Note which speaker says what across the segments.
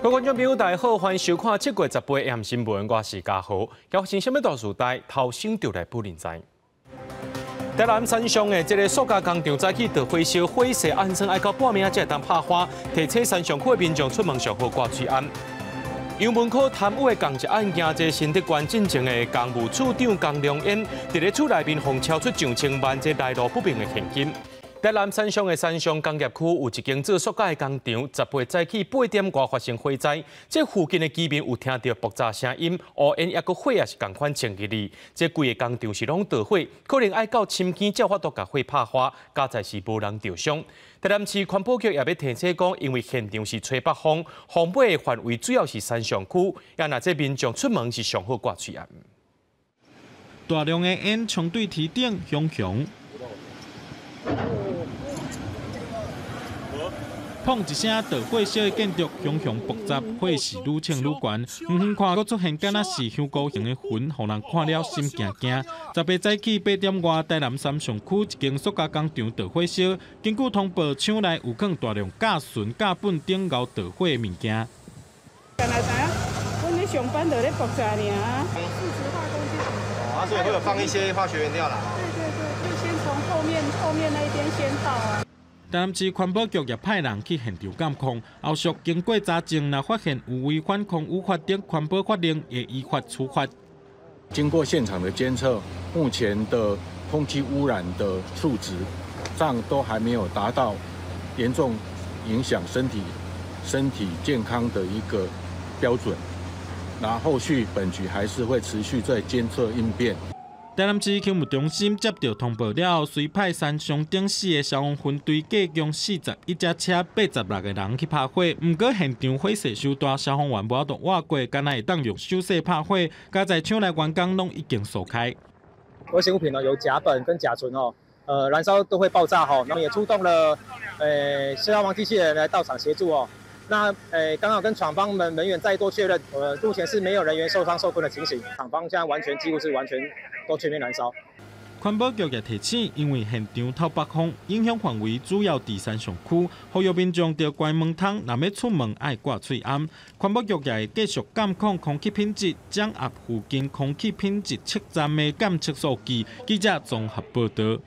Speaker 1: 各位观众朋友，大家好，欢迎收看7月18日新闻，我是嘉豪。要发生什么大事代，头先就来不认知。台南山上的这个塑胶工厂早起着火烧，火势安装爱到半暝才会当拍花，提醒山上区的民众出门上好挂水安。杨门口贪污的公职案件，这新德县进前的公务处长江良燕，伫咧厝内面共超出上千万这来路不明的现金。台南山上的山上工业区有一间做塑胶的工厂，10月早起8点外发生火灾，这附近的居民有听到爆炸声音，乌烟抑个火也是同款冲起嚟。这规个工厂是拢着火，可能爱到深更才法度甲火拍花，加在是无人受伤。台南市环保局也要提醒讲，因为现场是吹北风，风尾的范围主要是山上区，也那这民众出门是上好挂水啊。
Speaker 2: 大量的烟冲对天顶熊熊。砰一声，导火烧的建筑熊熊爆炸，火势愈冲愈悬。远远看，阁出现敢若是香菇形的云，互人看了心惊惊。10月早起8点外，台南山上区一间塑胶工厂导火烧，根据通报，厂内有放大量甲醇、甲苯等熬导火的物件。
Speaker 3: 刚才知影，阮咧上班就咧爆炸尔。40化工就。
Speaker 4: 所以会有放一些化学原料啦。
Speaker 3: 对，就先从后面那边先倒啊。
Speaker 2: 台南市环保局也派人去现场监控，后续经过查证，若发现有违反空污法等环保法令，也依法处罚。
Speaker 5: 经过现场的监测，目前的空气污染的数值上都还没有达到严重影响身体健康的一个标准。那后续本局还是会持续在监测应变。
Speaker 2: 台南市警务中心接到通报了，随派山上顶4个消防分队，计共41只车、86个人去拍火。不过现场火势收大，消防员无法度活过，敢若会当用手势拍火。加在厂内员工拢已经疏开。
Speaker 6: 危险物品呢有甲苯跟甲醇燃烧都会爆炸那么也出动了消防机器人来到场协助那刚好跟厂方人员再多确认，目前是没有人员受伤受困的情形，厂方现在几乎是完全都全面燃烧。
Speaker 2: 环保局也提醒，因为现场透北风，影响范围主要伫山上区，呼吁民众着关门窗，若要出门爱挂喙安。环保局也会继续监控空气品质，掌握附近空气品质测站的监测数据。记者综合报道。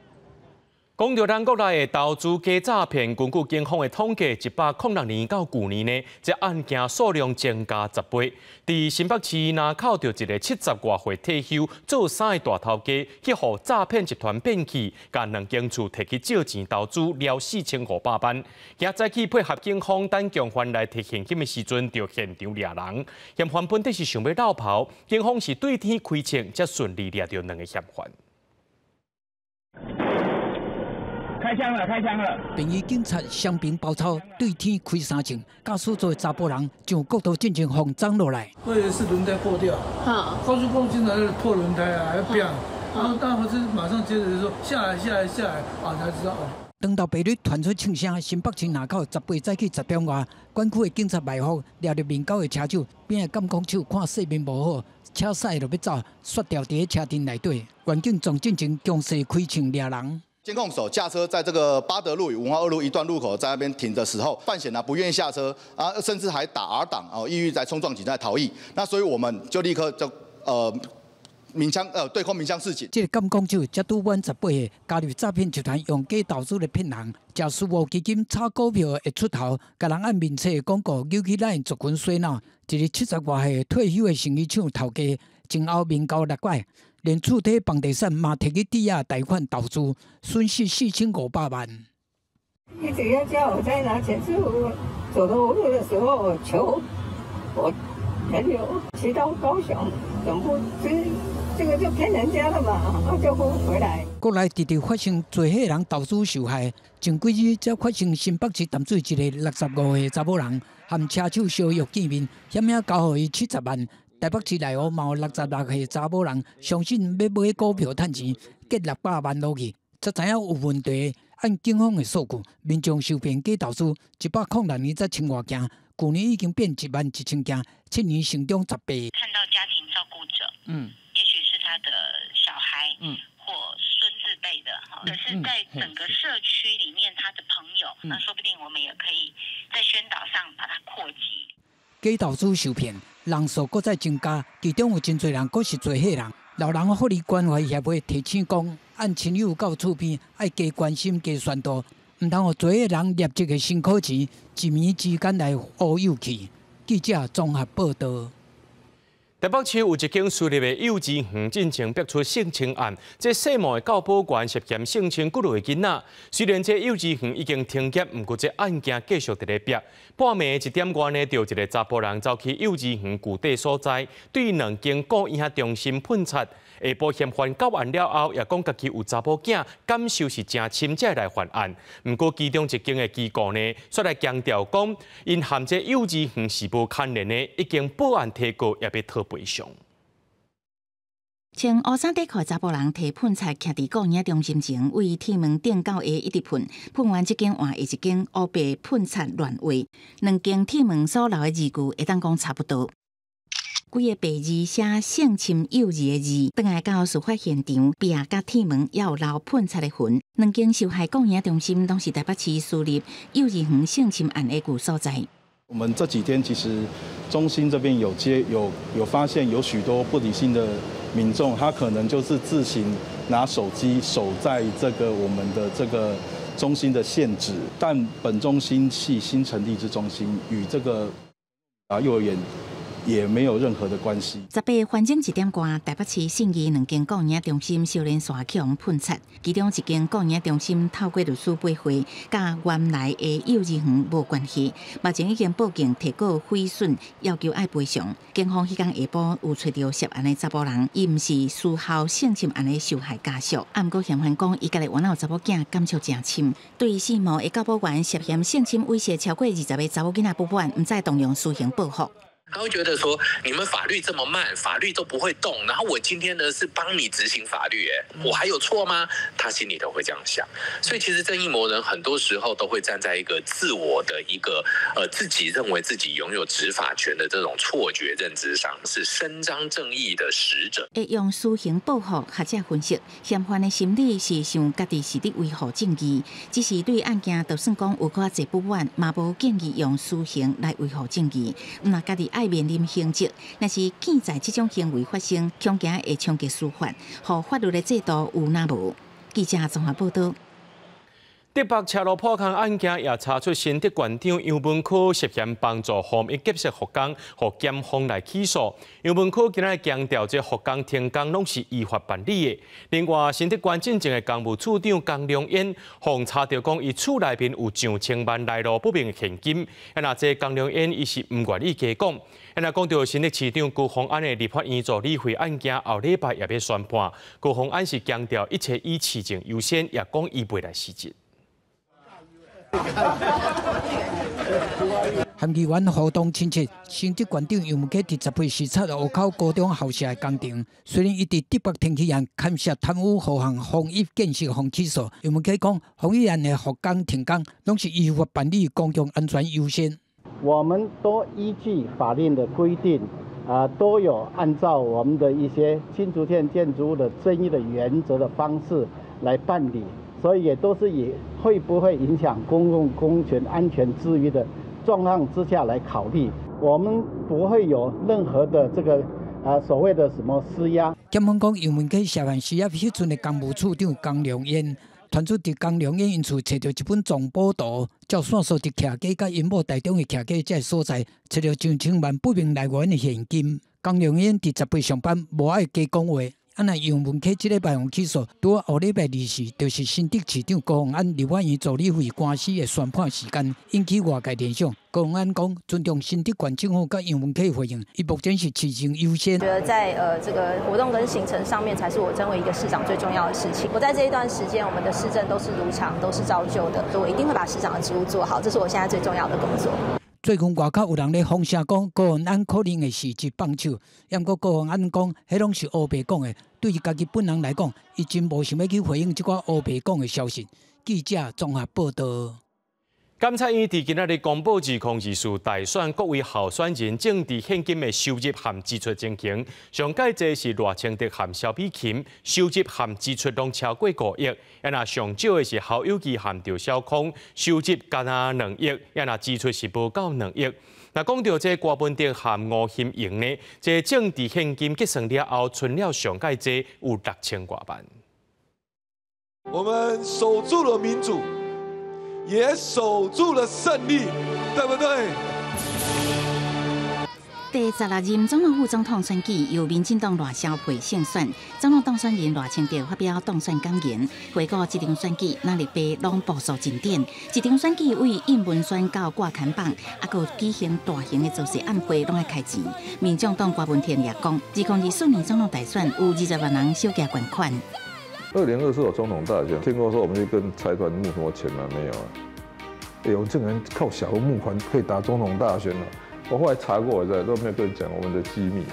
Speaker 1: 讲到咱国内的投资假诈骗，根据警方的统计，106年到去年呢，这案件数量增加10倍。伫新北市那靠着一个70外岁退休做生的大头家，去互诈骗集团骗去，甲2间厝摕去借钱投资了4500万。也早起配合警方等共犯来提现金的时阵，就现场掠人。嫌犯本底是想要绕跑，警方是对天开枪，才顺利掠到2个嫌犯。
Speaker 7: 开枪了！便衣警察双兵包抄，对天开3枪，驾驶座的查甫人从国道进前放涨落来。
Speaker 8: 我以为是轮胎破掉，高速公路经常是破轮胎啊，要变，然后当时马上接着就说下来，才知道
Speaker 7: 等到白日传出枪声，新北市南口10月早起10点外，管区的警察埋伏，抓着面狗的车主，边个监控手看势面无好，车驶就要走，摔掉伫车阵内底。员警总进前强势开枪掠人。
Speaker 4: 监控手驾车在这个八德路与文化2路一段路口，在那边停的时候，犯嫌不愿意下车甚至还打R档意欲在冲撞警察逃逸。那所以我们就立刻就对空鸣枪示警。
Speaker 7: 这个监控手才拄满18岁，加入诈骗集团用假投资来骗人，假私募基金炒股票会出头，甲人按面册的广告扭起咱族群洗脑。一个70外岁退休的生意厂头家，前后面交6拐。连厝体房地产嘛摕去抵押贷款投资，损失4500万。
Speaker 3: 一直要叫我再拿钱，是我走投无路的时候，我求我朋友骑到高雄总部，这个就骗人家了嘛，就不回来。
Speaker 7: 国内直直发生多伙人投资受害，前几日才发生新北市淡水一个65岁查某人，和车手相约见面，险些交予伊70万。台北市内嘛有66岁查某人，相信要买股票赚钱，结600万落去，才知影有问题。按警方的数据，民众受骗假投资106年才千外件，去年已经变11000件，7年成长10倍。
Speaker 9: 看到家庭照顾者，也许是他的小孩，或孙子辈的，可是在整个社区里面，他的朋友，那说不定我们也可以在宣导上把它扩及。
Speaker 7: 假投资受骗，人数搁再增加，其中有真侪人搁是做黑人。老人福利关怀协会提醒讲，按亲友到厝边，爱加关心、加宣导，唔通互做黑人业绩的辛苦钱一暝之间来乌有去。记者综合报道。
Speaker 1: 台北市有一间私立的幼稚园进前逼出性侵案，这细模的教保官涉嫌性侵几类囡仔。虽然这幼稚园已经停业，不过这案件继续在咧逼。半暝1点外呢，就一个查甫人走去幼稚园具体所在，对2间顾婴中心喷漆。下晡嫌犯到案了后，也讲家己有查甫囝，感受是真深才来犯案。不过其中一间的机构呢，却来强调讲，因含这幼稚园是无牵连的，已经报案提告，也要讨赔偿。
Speaker 10: 穿乌衫底裤查甫人摕喷漆徛伫顾婴中心前，为铁门顶到下一直喷，喷完一间换下一间，乌白喷漆乱画，2间铁门所留的字句会当讲差不多。 几个白字写性侵幼儿的字，转来到事发现场，壁甲铁门也有留喷漆的痕。2间受害顾婴中心都是台北市私立幼儿园性侵案的具所在。
Speaker 11: 我们这几天其实中心这边有发现有许多不理性的民众，他可能就是自行拿手机守在这个我们的这个中心的限制，但本中心系新成立之中心，与这个幼儿园 也没有任何的关系。
Speaker 10: 18反正1点外，台北市信义2间顾婴中心少年刷起用喷漆，其中1间顾婴中心透过律师背会，甲原来的幼儿园无关系。目前已经报警提告毁损，要求爱赔偿。警方迄天下晡有找到涉案的查甫人，伊毋是事后性侵案的受害家属。毋过嫌犯讲，伊家己原来有查某囝，感触真深。对4模的教保官涉嫌性侵威胁超过20个查某囡仔不管，毋再动用私刑报复。
Speaker 12: 他会觉得说，你们法律这么慢，法律都不会动，然后我今天呢是帮你执行法律，我还有错吗？他心里头会这样想，所以其实正义魔人很多时候都会站在一个自我的一个自己认为自己拥有执法权的这种错觉认知上，是伸张正义的使者。
Speaker 10: 会用私刑报复，学者分析，嫌犯的心理是想家己是伫维护正义，只是对案件就算讲有较侪不满，嘛无建议用私刑来维护正义，那家己爱 面临刑责，若是见在这种行为发生，恐惊会冲击司法，和法律的制度有那无？记者综合报道。
Speaker 1: 台北车路破空案件也查出新竹县长杨文科涉嫌帮助防疫急式复工，和检方来起诉。杨文科今日强调，这复工停工拢是依法办理的。另外，新竹县进前的公务处长江良燕，互查到讲伊厝内面有上千万来路不明的现金。那这江良燕伊是唔愿意加讲。那讲到新竹市长高虹安的立法院做理会案件，后礼拜也要宣判。高虹安是强调一切以市政优先，也讲伊未来施政。
Speaker 7: 含议员互动亲切，新竹县长杨文科伫10岁视察湖口高中校舍的工程。虽然伊伫台北天气案牵涉贪污各项防疫建设方起诉，杨文科讲，防疫案的复工停工，拢是依法办理，公共安全优先。
Speaker 13: 我们都依据法令的规定，都有按照我们的一些新竹县建筑物的争议的原则的方式来办理。 所以也都是以会不会影响公共公权安全之余的状况之下来考虑，我们不会有任何的这个所谓的什么施压。
Speaker 7: 检方讲，杨文科涉嫌施压迄阵的公务处长江良燕，传出伫江良燕因厝找到一本藏宝图，照线索伫徛街甲因某台中的徛街这所在，找到上千万不明来源的现金。江良燕伫10岁上班，无爱加讲话。 那杨文科这礼拜用起诉，拄后礼拜24，就是新竹市长高虹安立法院助理会官司的宣判时间，引起外界联想。高虹安讲，尊重新竹县政府甲杨文科的回应，伊目前是市政优先。
Speaker 14: 觉得在这个活动跟行程上面，才是我身为一个市长最重要的事情。我在这一段时间，我们的市政都是如常，都是照旧的，我一定会把市长的职务做好，这是我现在最重要的工作。
Speaker 7: 最近外口有人咧风声讲高虹安可能会是一帮手，不过高虹安讲，迄拢是乌白讲的。对伊家己本人来讲，伊真无想要去回应即寡乌白讲的消息。记者综合报道。监察院伫今仔日公布2024大选各位候选人政治现金的收入和支出情形，上届这是赖清德和萧美琴，收入和支出拢超过5亿；那上少的是侯友宜和赵少康，收入敢若2亿；那支出是无到2亿。
Speaker 1: 那讲到这郭文德和吴欣盈呢，这政治现金结算了后，存了上届这有6000多万。
Speaker 15: 我们守住了民主，也守住了胜利，对不对？
Speaker 10: 第16任总统副总统选举由民进党赖萧培胜选，总统当选人赖清德发表当选感言，回顾这场选举，哪里被拢步数进展。这场选举为印文宣到挂看板，还有举行大型的造势晚会，拢爱开钱。民众党郭文田也讲，2024年总统大选有20万人小加捐款。
Speaker 16: 2024有总统大选，听过说我们去跟财团募什么钱吗？没有啊。我们竟然靠小额募款可以打总统大选了。我后来查过，我都没有跟你讲我们的机密。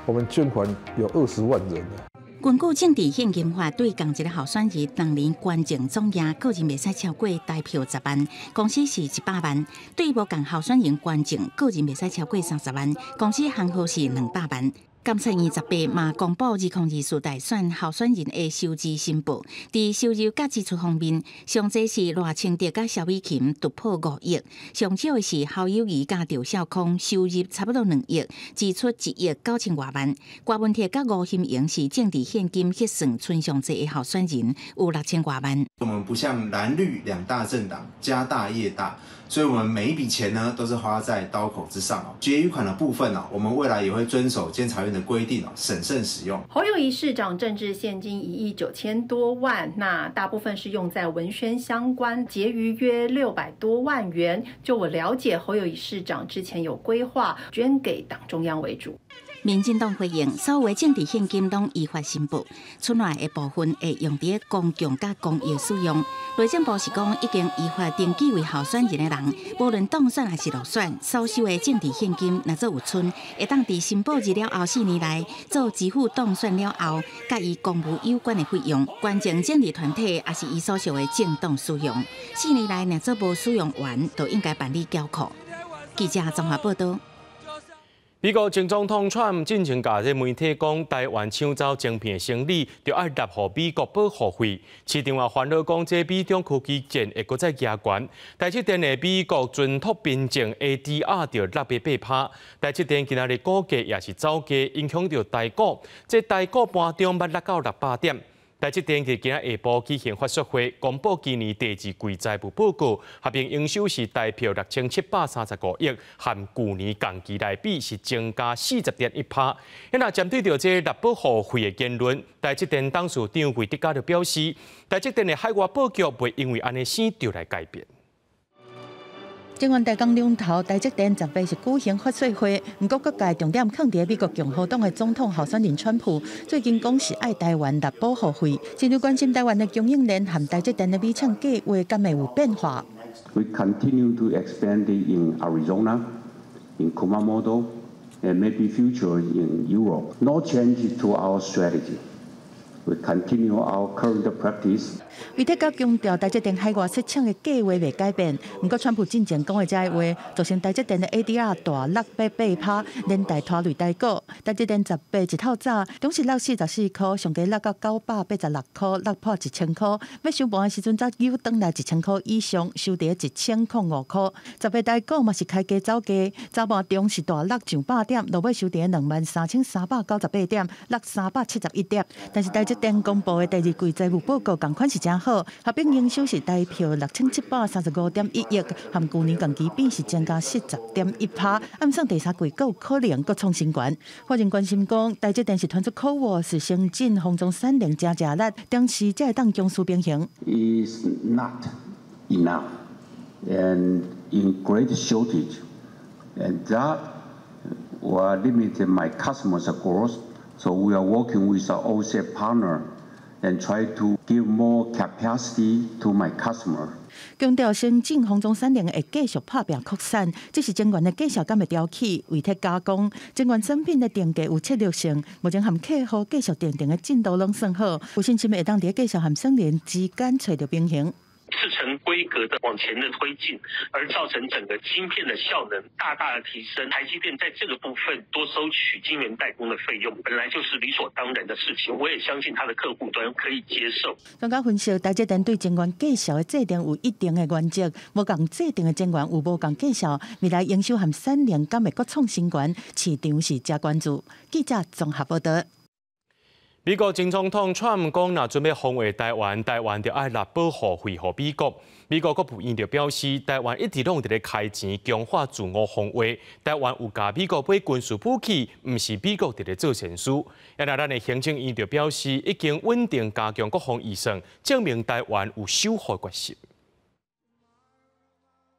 Speaker 16: 我们捐款有20万人呢。
Speaker 10: 根据政治献金法，对同一个候选人当年捐赠总额个人袂使超过台票10万，公司是100万；对无共候选人捐赠个人袂使超过30万，公司行号是200万。监察院18嘛公布2024大选候选人的收支申报，在收入甲支出方面，上济是赖清德甲萧美琴突破5亿，上少的是侯友宜甲赵少康，收入差不多2亿，支出1亿9000多万。郭文铁甲吴欣盈是政治现金结算存上济的候选人，有6000多万。
Speaker 17: 我们不像蓝绿2大政党家大业大，所以我们每一笔钱呢都是花在刀口之上哦。结余款的部分我们未来也会遵守监察院的规定审慎使用。
Speaker 18: 侯友宜市长政治现金1亿9千多万，那大部分是用在文宣相关，结余约600多万元。就我了解，侯友宜市长之前有规划捐给党中央为主。
Speaker 10: 民进党回应，所有政治现金拢依法申报，剩下的部分会用在公共甲公益使用。内政部是讲，已经依法登记为候选人的人，无论当选还是落选，所收的政治现金，若做有剩，会当伫申报日了后4年内做支付当选了后，甲伊公务有关的费用，捐赠政治团体也是伊所属的政党使用。4年内若做无使用完，就应该办理缴库。记者综合报道。
Speaker 1: 美国前总统川普进前甲这媒体讲，台湾抢走晶片的生意，就要纳予美国保护费。市场也烦恼讲，这美中科技战会搁再加悬。台积电的美国准托边境 ADR 就600趴，台积电今仔日股价也是走低，影响到台股。这台股盘中捌落到600点。台积电今日下晡举行发说会，公布今年第2季财务报告，合并营收是台票6735亿，和去年同期来比是增加40.1%。那针对到这保护费的言论，台积电董事长魏德嘉就表示，台积电的海外布局袂因为安尼生就来改变。
Speaker 19: 今晚台港两头，台积电10月是举行发说会，不过各界重点放在美国共和党的总统候选人川普，最近讲是爱台湾纳保护费，真正关心台湾的供应链和台积电的美厂计划敢会有变化。
Speaker 20: We continue to expand in Arizona, in Kumamoto, and maybe future in Europe. No change to our strategy. We continue our current practice.
Speaker 19: 魏德嘉强调，台积电海外设厂的计划未改变。不过，川普进前讲的这话，造成台积电的 ADR 大608%，连带拖累台股。台积电10月一透早，总是落44块，上加落到986块，落破1000块。要收盘的时阵，则又转来1000块以上，收在1005块。10月台股嘛是开价走低，早盘中是大落上8点，落尾收在23398点，落371点。但是台积电公布的第2季财务报告同款是真好，合并营收是台票6735.1亿，和去年同期比是增加10.1%。暗算第3季有可能搁创新高。法人关心讲，台积电是传出口误，是先进封装产能加力，当时才会当强势平衡。
Speaker 20: Is not enough and in great shortage, and that will limit my customers' growth. So we are working with our OSAT partner and try to give more capacity to my customer.
Speaker 19: 强调先进封装产能会继续拍拼扩散，这是晶圆的绩效敢会挑起。为特加工，晶圆产品的定价有策略性，目前和客户继续订定的进度拢算好，有信心会当伫绩效和产能之间找到平衡。
Speaker 21: 次成规格的往前的推进，而造成整个晶片的效能大大的提升。台积电在这个部分多收取晶圆代工的费用，本来就是理所当然的事情。我也相信他的客户端可以接受。
Speaker 19: 专家分析，台积电对晶圆介绍的制定有一定的原则，无共制定的晶圆有无共介绍，未来营收和产能敢会搁创新高，市场是真关注。记者综合报道。
Speaker 1: 美国前总统川普讲，若准备防卫台湾，台湾就爱拿保护费予美国。美国国务院就表示，台湾一直拢伫咧开钱强化自我防卫，台湾有甲美国买军事武器，毋是美国伫咧做善事。也咱的行政院就表示，已经稳定加强国防预算，证明台湾有守护决心。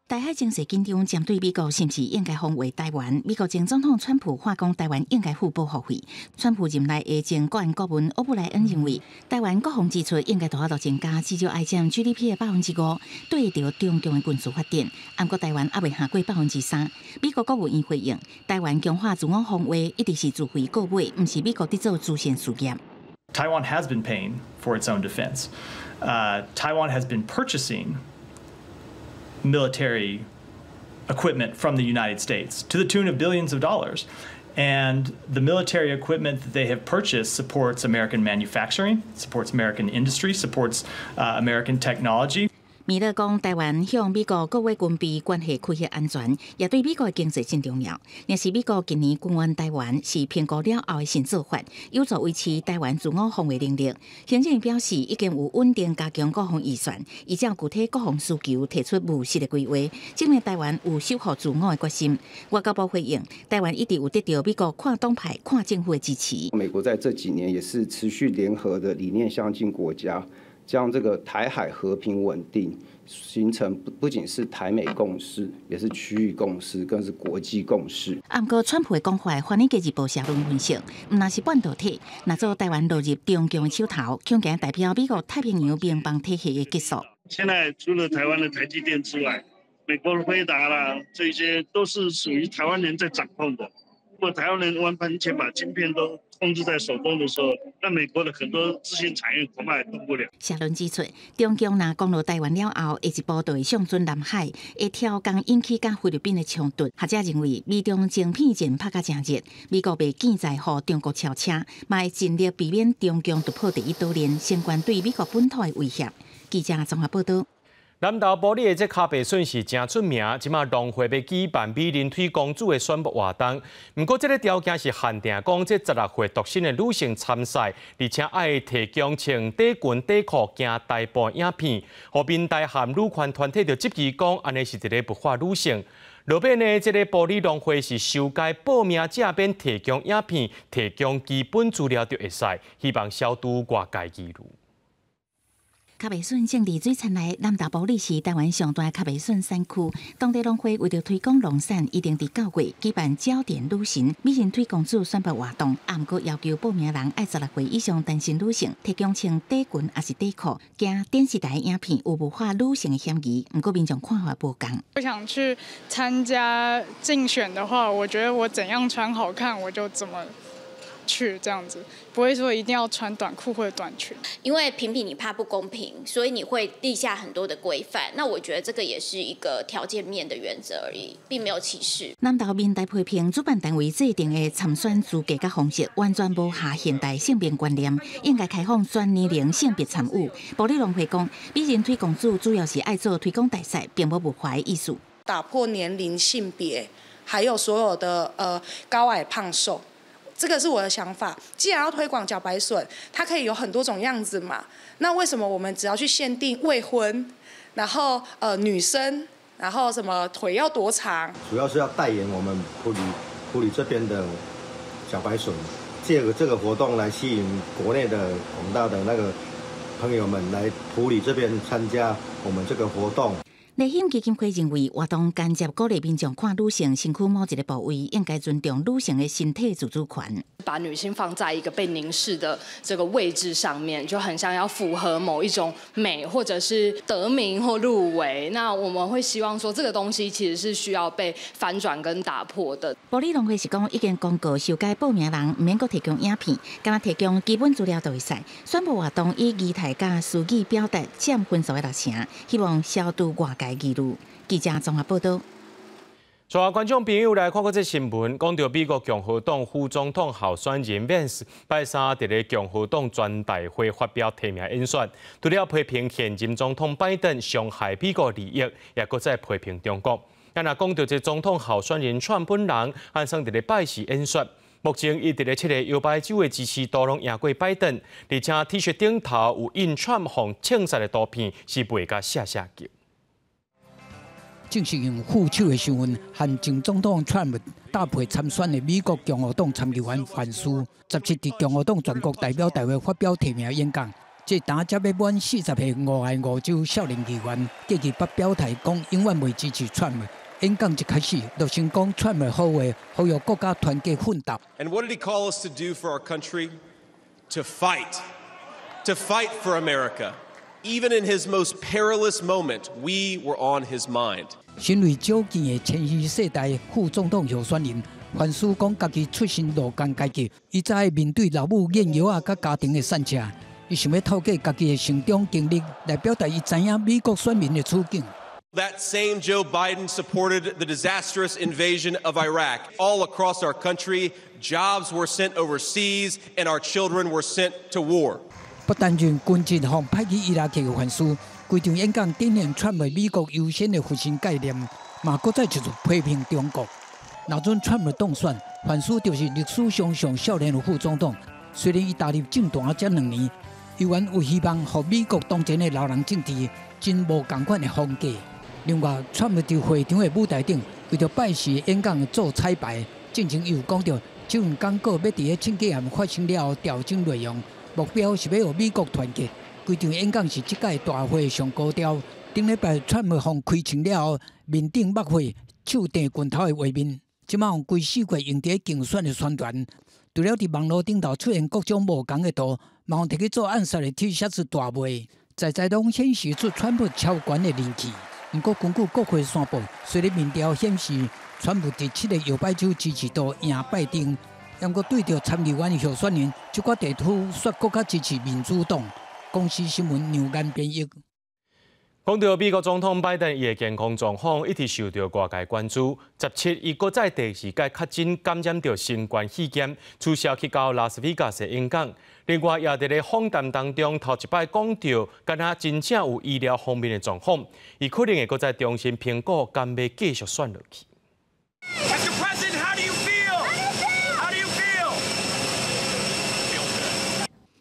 Speaker 10: 台海情势紧张，针对美国是不是应该防卫台湾？美国前总统川普话讲，台湾应该付保护费。川普任内的前国安顾问欧布莱恩认为，台湾国防支出应该大幅度增加，至少爱占 GDP 的5%，对着中共的军事发展。不过台湾还未下过3%。美国国务院回应，台湾强化自我防卫一直是自费购买，不是美国伫做主线事业。
Speaker 22: Taiwan has been paying for its own defense. Taiwan has been purchasing military equipment from the United States to the tune of billions of dollars. And the military equipment that they have purchased supports American manufacturing, supports American industry, supports American technology.
Speaker 10: 米勒讲，台湾向美国各位军备关系开放安全，也对美国的经济真重要。若是美国今年军援台湾是评估了后的新做法，有助维持台湾自我防卫能力。行政院表示，已经有稳定加强国防预算，以照具体国防需求提出务实的规划，证明台湾有守护自我的决心。外交部回应，台湾一直有得到美国跨党派、跨政府的支持。
Speaker 23: 美国在这几年也是持续联合的理念相近国家。将这个台海和平稳定形成不仅是台美共识，也是区域共识，更是国际共识。
Speaker 10: 不过，川普的讲法，反映经济部社论分析，唔那是半导体，那做台湾落入中共的手头，恐惊代表美国太平洋联邦体系的结束。
Speaker 24: 现在除了台湾的台积电之外，美国的辉达啦，这些都是属于台湾人在掌控的。如果台湾人完全把晶片都控制在手中的时候，那美国的很多资讯产业恐怕也动不了。
Speaker 10: 社论指出，中共若攻入台湾了后，一步就会上准南海，会挑工引起甲菲律宾的冲突。学者认为，美中晶片战拍甲真热，美国被建在互中国超车，嘛会尽力避免中共突破第一岛链，相关对美国本土的威胁。记者综合报道。
Speaker 1: 南投埔里的这卡白笋是真出名，即马农会要举办美人腿公主的宣布活动。不过，这个条件是限定讲这16岁独身的女性参赛，而且爱提供穿短裙、短裤行大步影片。和民代和女权团体就质疑讲，安尼是一个不法女性。落尾呢，这个埔里农会是修改报名者免提供影片，提供基本资料就会使，希望消除外界疑虑。
Speaker 10: 卡白笋种植最灿烂的南投埔里是台湾上大的卡白笋产区。当地农会为了推广农产，一定伫9月举办焦点女神美人腿公主宣布活动。不过要求报名人爱16岁以上单身女性提供穿短裙还是短裤，惊电视台影片有无化女性的嫌疑。不过民众看法不同。
Speaker 25: 我想去参加竞选的话，我觉得我怎样穿好看，我就怎么去这样子，不会说一定要穿短裤或者短裙。
Speaker 26: 因为评比你怕不公平，所以你会立下很多的规范。那我觉得这个也是一个条件面的原则而已，并没有歧视。
Speaker 10: 南投民代批评主办单位制定的参选资格甲方式完全无下现代性别观念，应该开放全年龄性别参与。埔里农会讲，美人腿公主主要是爱做推广大赛，并无不法的意思。
Speaker 27: 打破年龄、性别，还有所有的高矮胖瘦。这个是我的想法。既然要推广茭白笋，它可以有很多种样子嘛。那为什么我们只要去限定未婚，然后女生，然后什么腿要多长？
Speaker 28: 主要是要代言我们埔里这边的茭白笋，借这个活动来吸引国内的广大的那个朋友们来埔里这边参加我们这个活动。
Speaker 10: 内险基金会认为，活动间接鼓励民众看女性身躯某一个部位，应该尊重女性的身体自主权。
Speaker 2: 把女性放在一个被凝视的这个位置上面，就很像要符合某一种美，或者是得名或入围。那我们会希望说，这个东西其实是需要被翻转跟打破的。
Speaker 10: 保利农会是讲，已经公告修改报名人唔免阁提供影片，敢若提供基本资料就会使。宣布活动以议题加书语表达占分数的60%，希望消除外界议论。记者综合报道。
Speaker 1: 所有观众朋友来看过这新闻，讲到美国共和党副总统候选人 Vance 拜三伫咧共和党全大会发表提名演说，除了批评现任总统拜登伤害美国利益，也搁再批评中国。但若讲到这总统候选人川本人，安上伫咧拜四演说，目前伊伫咧7个摇摆州的支持度拢赢过拜登，而且 T 恤顶头有印川互枪杀的图片，是背甲谢谢叫。
Speaker 7: 正是用副手的身份，和前总统川普搭配参选的美国共和党参议员范斯，17伫共和党全国代表大会发表提名演讲。这打才要满40岁5个5州少年议员，继续发表态讲永远未支持川普。演讲一开始，就先讲川普好话，呼吁国家团结奋斗。
Speaker 3: And what did he call us to do for our country? To fight for America. Even in his most perilous moment, we were on his mind.
Speaker 7: 身为少见的前夕世代副总统候选人，范斯讲家己出身劳工阶级，伊在面对老母烟药啊，甲家庭的散车，伊想要透过家己的成长经历来表达伊知影美国选民的处境。
Speaker 3: That same Joe Biden supported the disastrous invasion of Iraq. All across our country, jobs were sent overseas, and our children were sent to war.
Speaker 7: 不但用军舰向派去伊拉克的范斯，规场演讲展现川普美国优先的核心概念，嘛搁再就是批评中国。若准川普当选，范斯就是历史上上少年的副总统。虽然伊踏入政坛才2年，依然有希望和美国当前的老人政治真无共款的风格。另外，川普伫会场的舞台顶，为着拜四演讲做彩排，进前又讲到，这份广告要伫咧庆纪案发生了后调整内容。目标是要让美国团结。规场演讲是这届大会上高调。顶礼拜川普向开场了后，面顶擘会手提拳头的画面，即马用规4月用伫竞选的宣传。除了伫网络顶头出现各种无同的图，嘛用摕去做暗杀的 T 恤大卖，在拢显示出川普超悬的人气。不过根据国会宣布，虽然民调显示川普伫7个摇摆州支持度赢拜登。不过对着参议员候选人，这个地图说更加支持民主党。公司新闻牛眼编译。
Speaker 1: 讲到美国总统拜登，伊的健康状况一直受到外界关注。17，伊搁在第2届确诊感染到新冠肺炎，取消去到拉斯维加斯演讲。另外，也伫咧访谈当中头一摆讲到，敢若真正有医疗方面的状况，伊可能会搁再重新评估，敢要继续选落去。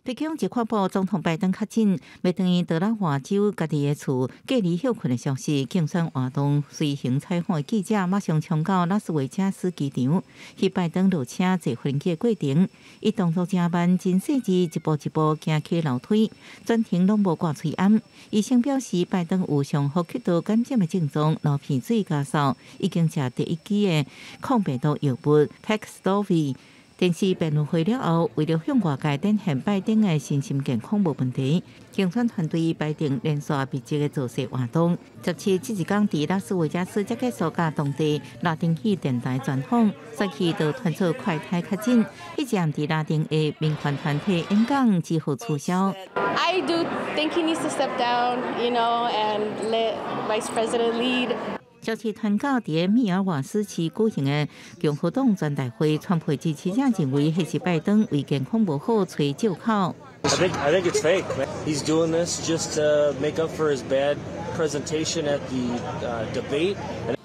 Speaker 10: 北京一宣布总统拜登确诊，未等于德拉华州家己的厝隔离休困的消息，竞选活动随行采访的记者马上冲到拉斯维加斯机场，去拜登落车坐飞机的过程，伊动作真慢，真细致，一步一步行起楼梯，全程拢无挂喙罨。医生表示，拜登有上呼吸道感染的症状，流鼻水、咳嗽，已经食第1剂的抗病毒药物 Paxlovid。电视辩论会了后，为了向外界展现拜登的身心健康无问题，竞选团队排定连续密集的造势活动。17这一天伫拉斯维加斯才结束，甲当地拉丁裔电台专访，随即就传出快太确诊，一直伫拉丁的民权团体演讲几乎取消。
Speaker 4: I do think he needs to step down, and let Vice President lead.
Speaker 10: 消息传到伫密尔瓦斯市举行的共和党全大会，川普支持者认为迄是拜登为健康无好找借口。
Speaker 5: I think it's fake. He's doing this just to make up for his bad presentation at the debate.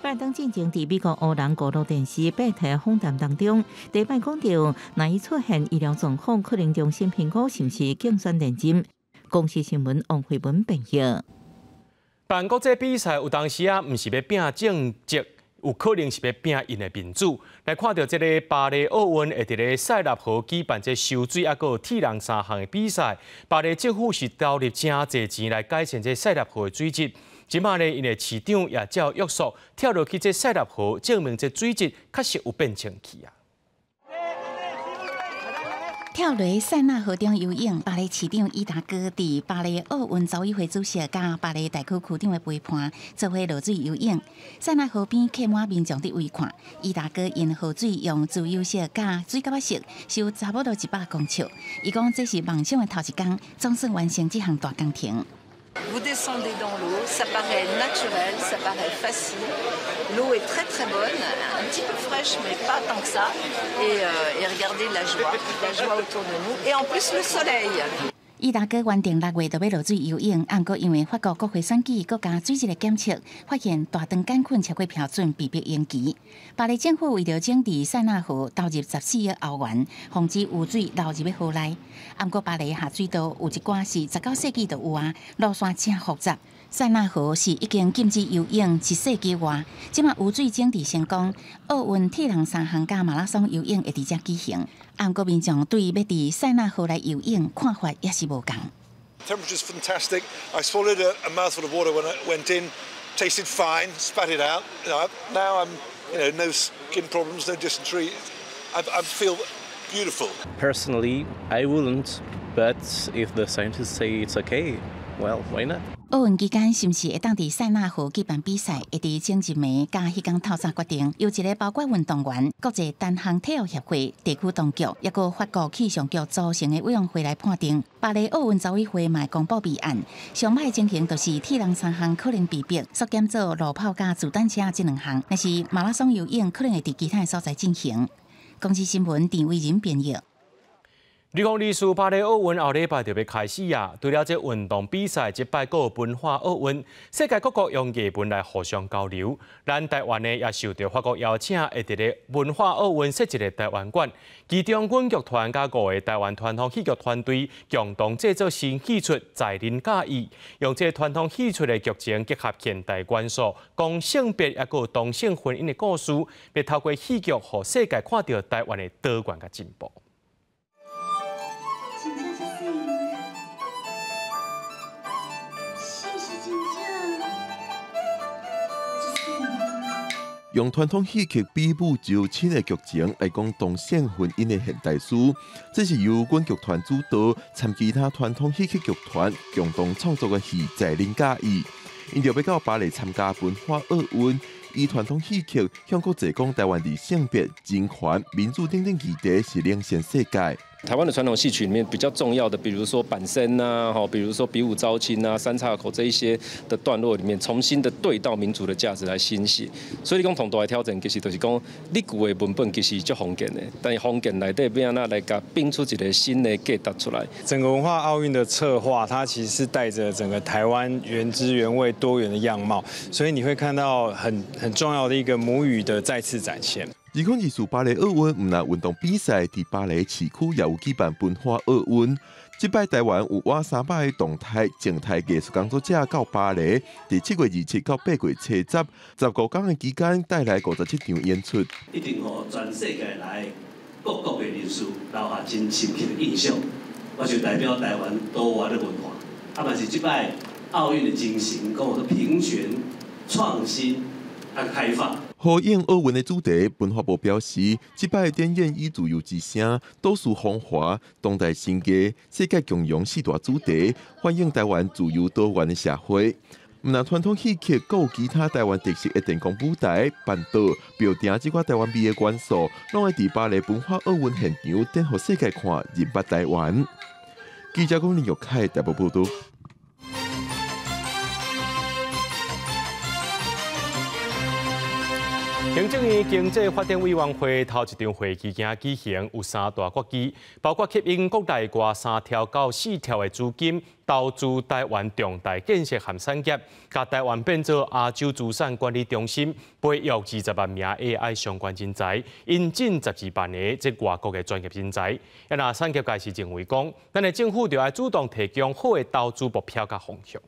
Speaker 10: 拜登进前伫美国乌兰古路电视八台访谈当中，第一摆讲到，若伊出现医疗状况，可能重新评估是毋是竞选连任。公司新闻王慧文编译。
Speaker 1: 办国际比赛有当时啊，毋是要拼政绩，有可能是要拼因的民主。来看到这个巴黎奥运会伫咧塞纳河举办这游水啊，个铁人3项的比赛。巴黎政府是投入真侪钱来改善这塞纳河的水质。即马呢，因的市长也照约束跳落去这塞纳河，证明这水质确实有变清气啊。
Speaker 10: 跳落塞纳河中游泳，巴黎市长伊达哥伫巴黎奥运组委会主席甲巴黎大区区长的陪伴，做伙落水游泳。塞纳河边客满民众伫围看，伊达哥因河水用自由色甲水甲色收差不多100公尺。伊讲这是梦想的头一天，总算完成这项大工程。
Speaker 6: Vous descendez dans l'eau, ça paraît naturel, ça paraît facile. L'eau est très très bonne, un petit peu fraîche mais pas tant que ça. Et regardez la joie autour de nous. Et en plus le soleil.
Speaker 10: 伊达哥原定6月就要落水游泳，不过因为法国国会选举，国家水质的检测发现大肠杆菌超过标准，被迫延期。巴黎政府为了整治塞纳河投入14亿欧元，防止污水流入河内。不过巴黎下水道有一寡是19世纪就有啊，路线真复杂。 塞纳河是已经禁止游泳1世纪外，即马污水整治成功，奥运铁人3项加马拉松游泳会伫遮举行。不过民众对要伫塞纳河来游泳看法也是无同。
Speaker 8: Temperature's fantastic. I swallowed a mouthful of water when I went in, tasted fine, spat it out. Now I'm, no skin problems, no dysentery. I feel beautiful.
Speaker 9: Personally, I wouldn't, but if the scientists say it's okay, well, why not?
Speaker 10: 奥运期间是毋是会当伫塞纳河举办比赛？会伫前一暝甲迄天透早决定，由一个包括运动员、国际单项体育协会、地区当局，抑个法国气象局组成的委员会来判定。巴黎奥运组委会嘛公布备案，上歹情形就是铁人3项可能被逼缩减做路跑甲自单车这2项，但是马拉松、游泳可能会伫其他所在进行。公司新闻郑伟仁编译。
Speaker 1: 你讲历史巴黎奥运后礼拜就要开始啊！除了这运动比赛，这摆还有文化奥运，世界各国用艺文来互相交流。咱台湾呢也受到法国邀请，会伫咧文化奥运设一个台湾馆。其中，阮剧团甲5个台湾传统戏剧团队共同制作新戏出《在人假意》，用这传统戏出的剧情结合现代元素，讲性别也有同性婚姻的故事，要透过戏剧，互世界看到台湾的多元甲进步。
Speaker 11: 用传统戏剧比武招亲的剧情来讲同性婚姻的现代史，这是由阮剧团主导，参其他传统戏剧剧团共同创作的戏《在人假意》，因着要到巴黎参加文化奥运，以传统戏剧向国际讲台湾的性别、人权、民主等等议题是领先世界。
Speaker 12: 台湾的传统戏曲里面比较重要的，比如说板身呐，比如说比武招亲啊、三岔口这一些的段落里面，重新的对到民主的价值来欣喜。所以你讲同大的挑战，其实就是讲你旧的文本其实足封建的，但是封建内底要安怎来甲拼出一个新的价值出来。
Speaker 13: 整个文化奥运的策划，它其实是带着整个台湾原汁原味、多元的样貌，所以你会看到很重要的一个母语的再次展现。
Speaker 11: 2024巴黎奥运唔但运动比赛，伫巴黎市区也有举办文化奥运。这摆台湾有我300个动态、静态艺术工作者到巴黎，伫7月27到8月初10，15天的期间带来57场演出。
Speaker 14: 一定互全世界来各国的人士留下真深刻的印象。我就代表台湾多元的文化，嘛是这摆奥运的精神，讲说平权、创新、开放。
Speaker 11: 呼应奥运的主题，文化部表示，这摆的展演以自由之声、都市风华、当代新艺、世界共融4大主题，反映台湾自由多元的社会。唔但传统戏剧，阁有其他台湾特色的电光舞台、板道、标定这款台湾美的元素，拢会伫巴黎文化奥运现场展予世界看，认捌台湾。记者讲林玉凯台北报道。
Speaker 1: 行政院经济发展委员会头一场会期间举行，有3大决议，包括吸引国内外3条到4条的资金投资台湾重大建设和产业，甲台湾变做亚洲资产管理中心，培育20万名 AI 相关人才，引进12万个即外国的专业人才。也那产业界是认为讲，咱的政府就要主动提供好的投资目标甲方向。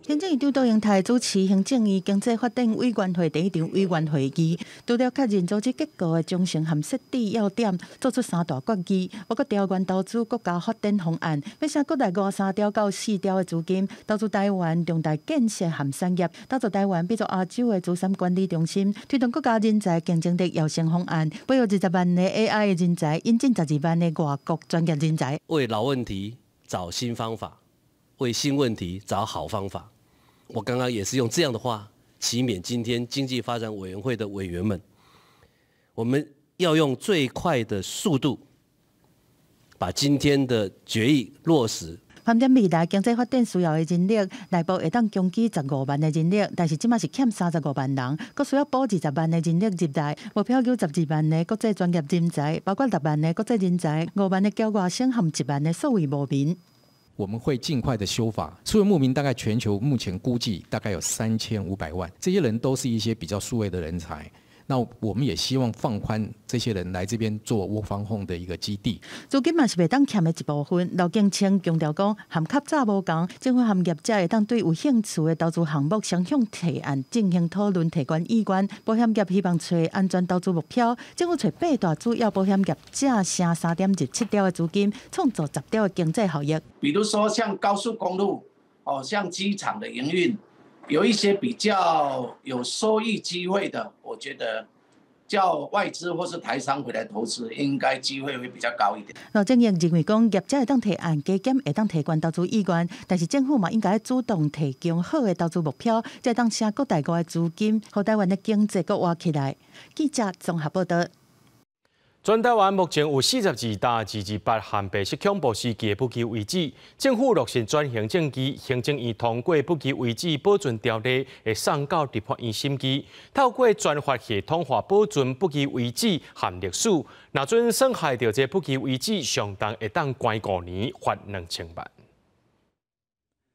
Speaker 10: 行政院长杜英泰主持行政院经济发展委员会第1场委员会议，除了确认组织结构的章程和设置要点，做出3大决议，包括调研投资国家发展方案，要省国内53条到4条的资金，投资台湾重大建设和产业，投资台湾变作亚洲的资产管理中心，推动国家人才竞争力跃升方案，配合20万的 AI 的人才，引进12万的外国专业人才，
Speaker 15: 为老问题找新方法，为新问题找好方法。我刚刚也是用这样的话祈勉今天经济发展委员会的委员们，我们要用最快的速度把今天的决议落实。
Speaker 10: 盘点未来经济发展需要的人力，内部会当供给15万的人力，但是即马是欠35万人，佫需要补20万的人力入来，目标有12万的国际专业人才，包括10万的国际人才、5万的交外生和1万的数位牧民。
Speaker 16: 我们会尽快的修法，数位牧民大概全球目前估计大概有3500万，这些人都是一些比较数位的人才。那我们也希望放宽这些人来这边做work from home的一个基地。
Speaker 10: 资金嘛是袂当欠的一部分。刘敬清强调讲，含较早无同，政府和业者会当对有兴趣的投资项目双向提案进行讨论，提悬意愿。保险业希望找安全投资目标，政府找8大主要保险业者省3.17条的资金，创造10条的经济效益。
Speaker 17: 比如说像高速公路，像机场的营运。有一些比较有收益机会的，我觉得叫外资或是台商回来投资，应该机会会比较高一点。
Speaker 10: 罗正英认为讲，业者会当提案加减，会当提悬投资意愿，但是政府嘛应该主动提供好的投资目标，才当省国内外的资金，让台湾的经济搁活起来。记者综合报道。
Speaker 1: 全台湾目前有42大自治八和白色恐怖事件的补给位置，政府落实转行政机，行政院通过补给位置保存条例，会送到立法院审议。透过专法系统化保存补给位置和历史，若准损害到这补给位置，相当会当关5年，罚2000万。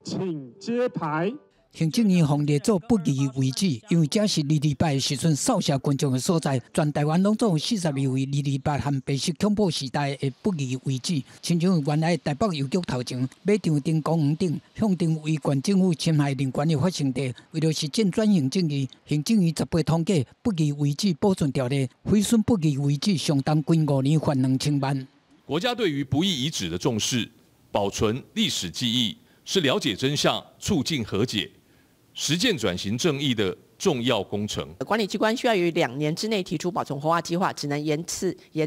Speaker 18: 请揭牌。
Speaker 7: 行政院防列做不义位置，因为这是228时阵扫射群众的所在。全台湾拢总有42位228和白色恐怖时代的不义位置，亲像原来台北邮局头前、马场顶公园顶、向定威权政府侵害人权的发生地，为了实践转型正义，行政院18通过不义位置保存条例，毁损不义位置相当关5年，罚2000万。
Speaker 19: 国家对于不义遗址的重视，保存历史记忆，是了解真相、促进和解。实践转型正义的重要工程。
Speaker 20: 管理机关需要于2年之内提出保存活化计划，只能延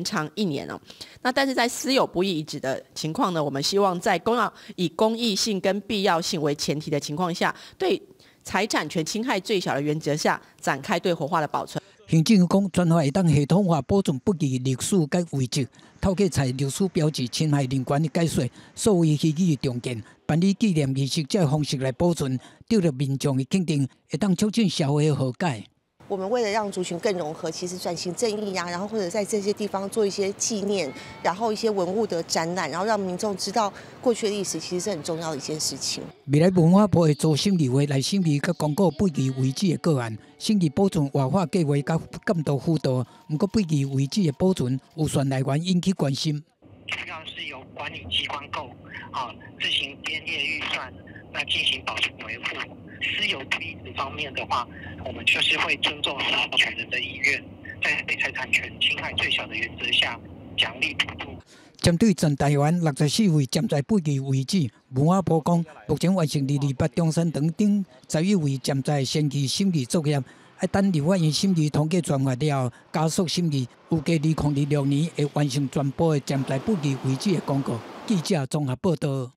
Speaker 20: 长1年哦。那但是在私有不义遗址的情况呢，我们希望在以公益性跟必要性为前提的情况下，对财产权侵害最小的原则下，展开对活化的保存。
Speaker 7: 行政院讲，专法会当系统化保存不义历史甲遗迹，透过采历史标志侵害人权的解说，所谓虚拟的重建，办理纪念仪式这方式来保存，得到民众的肯定，会当促进社会的和解。
Speaker 21: 我们为了让族群更融合，其实转型正义啊，然后或者在这些地方做一些纪念，然后一些文物的展览，然后让民众知道过去的历史，其实是很重要的一件事情。
Speaker 7: 未来文化部会做审议会来审议甲公告不义遗址的个案，审议保存活化计划甲监督辅导。不过不义遗址的保存有权来源引起关心。
Speaker 22: 主要是由管理机关自行编列预算，那进行保存维护。私有不义址方面的话，我们就是会尊重所有权人的意愿，在对财产权侵害最小的原则下，奖励补助。
Speaker 7: 针对全台湾64位潜在不义遗址，文化部讲，目前完成228中山堂等11位潜在先期审议作业，要等立法院审议通过专法了后，加速审议，预计2026年会完成全部的潜在不义遗址的公告。记者综合报道。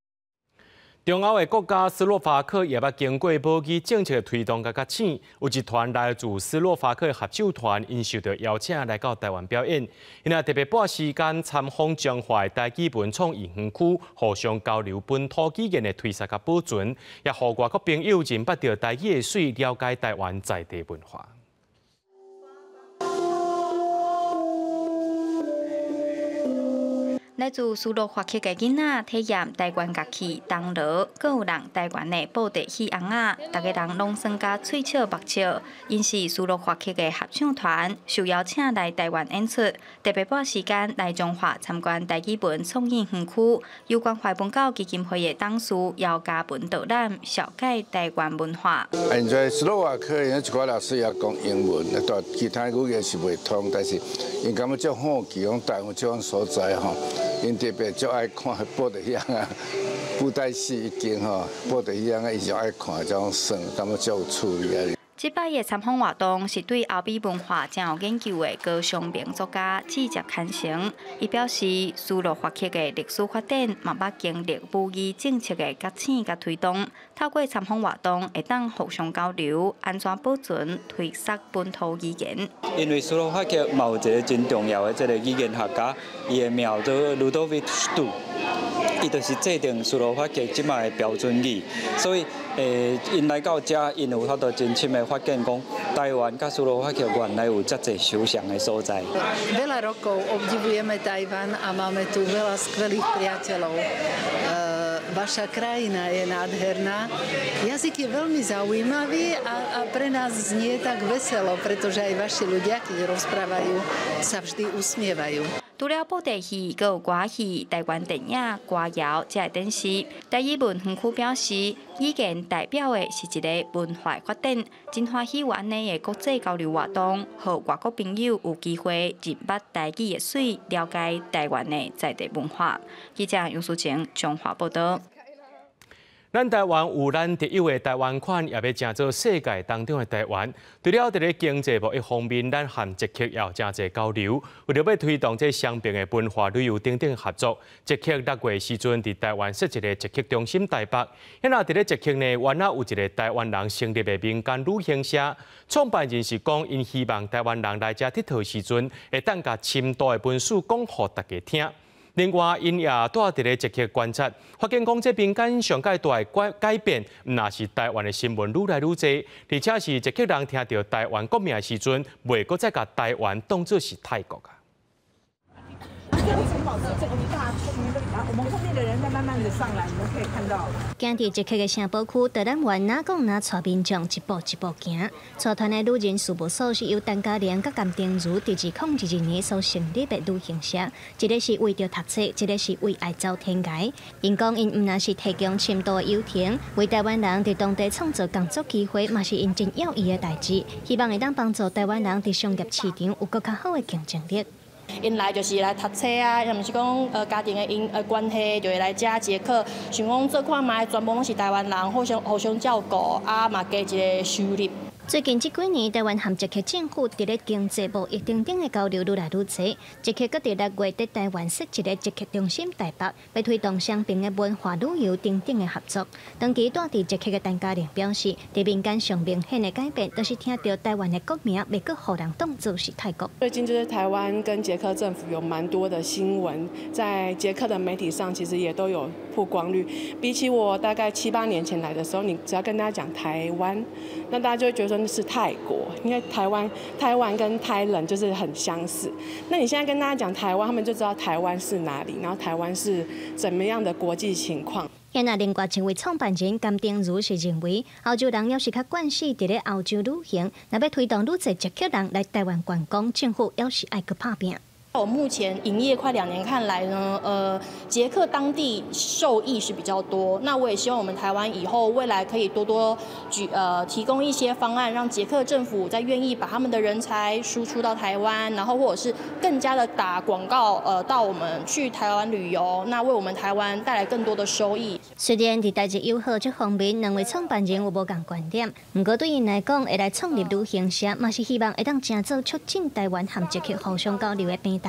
Speaker 1: 中欧的国家斯洛伐克也捌经过保育政策的推动甲醒，有一团来自斯洛伐克的合唱团，因受到邀请来到台湾表演，因也特别拨时间参访彰化台基文创园区，互相交流本土语言的推广甲保存，也互外国朋友认捌到台语的水，了解台湾在地文化。
Speaker 2: 来自斯洛伐克的囡仔体验台湾乐器铜锣，阁有人台湾的布袋戏红仔，大家人拢算甲喙笑目笑。因是斯洛伐克的合唱团，受邀请来台湾演出，特别拨时间来中华参观台语文创意园区。有关怀本教基金会的董事要加文导览，了解台湾文化。
Speaker 18: 现在斯洛伐克有一寡老师也讲英文，其他语言是袂通，但是因感觉足好奇，讲台湾这种所在吼，因特别足爱看布袋戏啊，布袋戏已经吼，布袋戏啊，伊就爱看这种耍，感觉足有趣味啊。
Speaker 2: 这摆的参访活动是对欧美文化真有研究的高尚名作家直接牵成。伊表示，斯洛伐克的历史发展嘛捌经历武艺政策的觉醒甲推动，透过参访活动会当互相交流，安全保存、推广本土语言。
Speaker 23: 因为斯洛伐克嘛有一个真重要的这个语言学家，伊的名叫卢多维希杜，伊就是制定斯洛伐克即卖的标准语，所以因来到这，因有法度真深的发现讲，台湾甲斯洛伐克原来有遮济相像的所在。
Speaker 24: Veľa rokov obdivujeme Tajvan a máme tu veľa skvelých priateľov. Vaša krajina je nádherná. Jazyk je veľmi zaujímavý a pre nás znie tak veselo, pretože aj vaši ľudia, keď rozprávajú, sa vždy usmievajú.
Speaker 2: 除了布袋戏，阁有歌戏、台湾电影、歌谣这电视。台语文园区表示，语言代表的是一个文化发展，真欢喜有安尼的国际交流活动，和外国朋友有机会认捌台语的水，了解台湾的在地文化。记者杨淑晴中华报道。
Speaker 1: 咱台湾有咱特有的台湾款，也要成做世界当中的台湾。除了伫咧经济贸易方面，咱和捷克也有真侪交流。为了要推动这双边的文化旅游等等合作，捷克6月时阵伫台湾设一个捷克中心台北。因那伫咧捷克呢，原来有一个台湾人成立的民间旅行社。创办人是讲，因希望台湾人来遮佚佗时阵，会当甲深度的文史讲互大家听。另外，因也住伫咧捷克观察，发现讲这民间上界大的改变，唔那是台湾的新闻愈来愈多，而且是捷克人听到台湾国名的时阵，袂搁再甲台湾当作是泰国啊。
Speaker 25: 这个城堡的这个一大区，我们后面的人在慢慢的上来，你们可以看到。
Speaker 26: 行伫捷克的城堡区，导览员哪讲哪带民众一步一步行。带团的旅人事务所是由陈嘉玲甲甘定如伫2012年所成立的旅行社，一个是为着读册，一个是为爱走天涯。因讲因唔那是提供深度的游艇，为台湾人伫当地创造工作机会，嘛是因真要义的代志。希望会当帮助台湾人伫商业市场有更较好的竞争力。
Speaker 27: 因来就是来读册啊，也毋是讲家庭的关系，就会来遮捷克，想讲做看卖，全部拢是台湾人，互相照顾，啊嘛加一个收入。
Speaker 26: 最近这几年，台湾和捷克政府伫咧经济贸易等等的交流愈来愈多。捷克搁伫6月伫台湾设一个捷克中心台北，要推动双边的文化旅游等等的合作。长期住伫捷克的陈嘉玲表示，伫民间上明显的改变，都是听到台湾的国名，袂搁互人当作是泰国。
Speaker 28: 最近就是台湾跟捷克政府有蛮多的新闻，在捷克的媒体上其实也都有曝光率。比起我大概7、8年前来的时候，你只要跟大家讲台湾，那大家就会觉得说那是泰国，因为台湾跟泰人就是很相似。那你现在跟大家讲台湾，他们就知道台湾是哪里，然后台湾是怎么样的国际情况。
Speaker 26: 现在另外一位创办人甘定如是认为，欧洲人要是较惯势伫咧欧洲旅行，若要推动愈侪捷克人来台湾观光，政府要是爱去拍拼。
Speaker 27: 我目前营业快2年看来呢，捷克当地受益是比较多。那我也希望我们台湾以后未来可以多提供一些方案，让捷克政府再愿意把他们的人才输出到台湾，然后或者是更加的打广告，到我们去台湾旅游，那为我们台湾带来更多的收益。
Speaker 26: 虽然伫代志友好这方面，两位创办人有无共观点，不过对因来讲，会来创立旅行社，嘛是希望会当真做促进台湾和捷克互相交流的平台。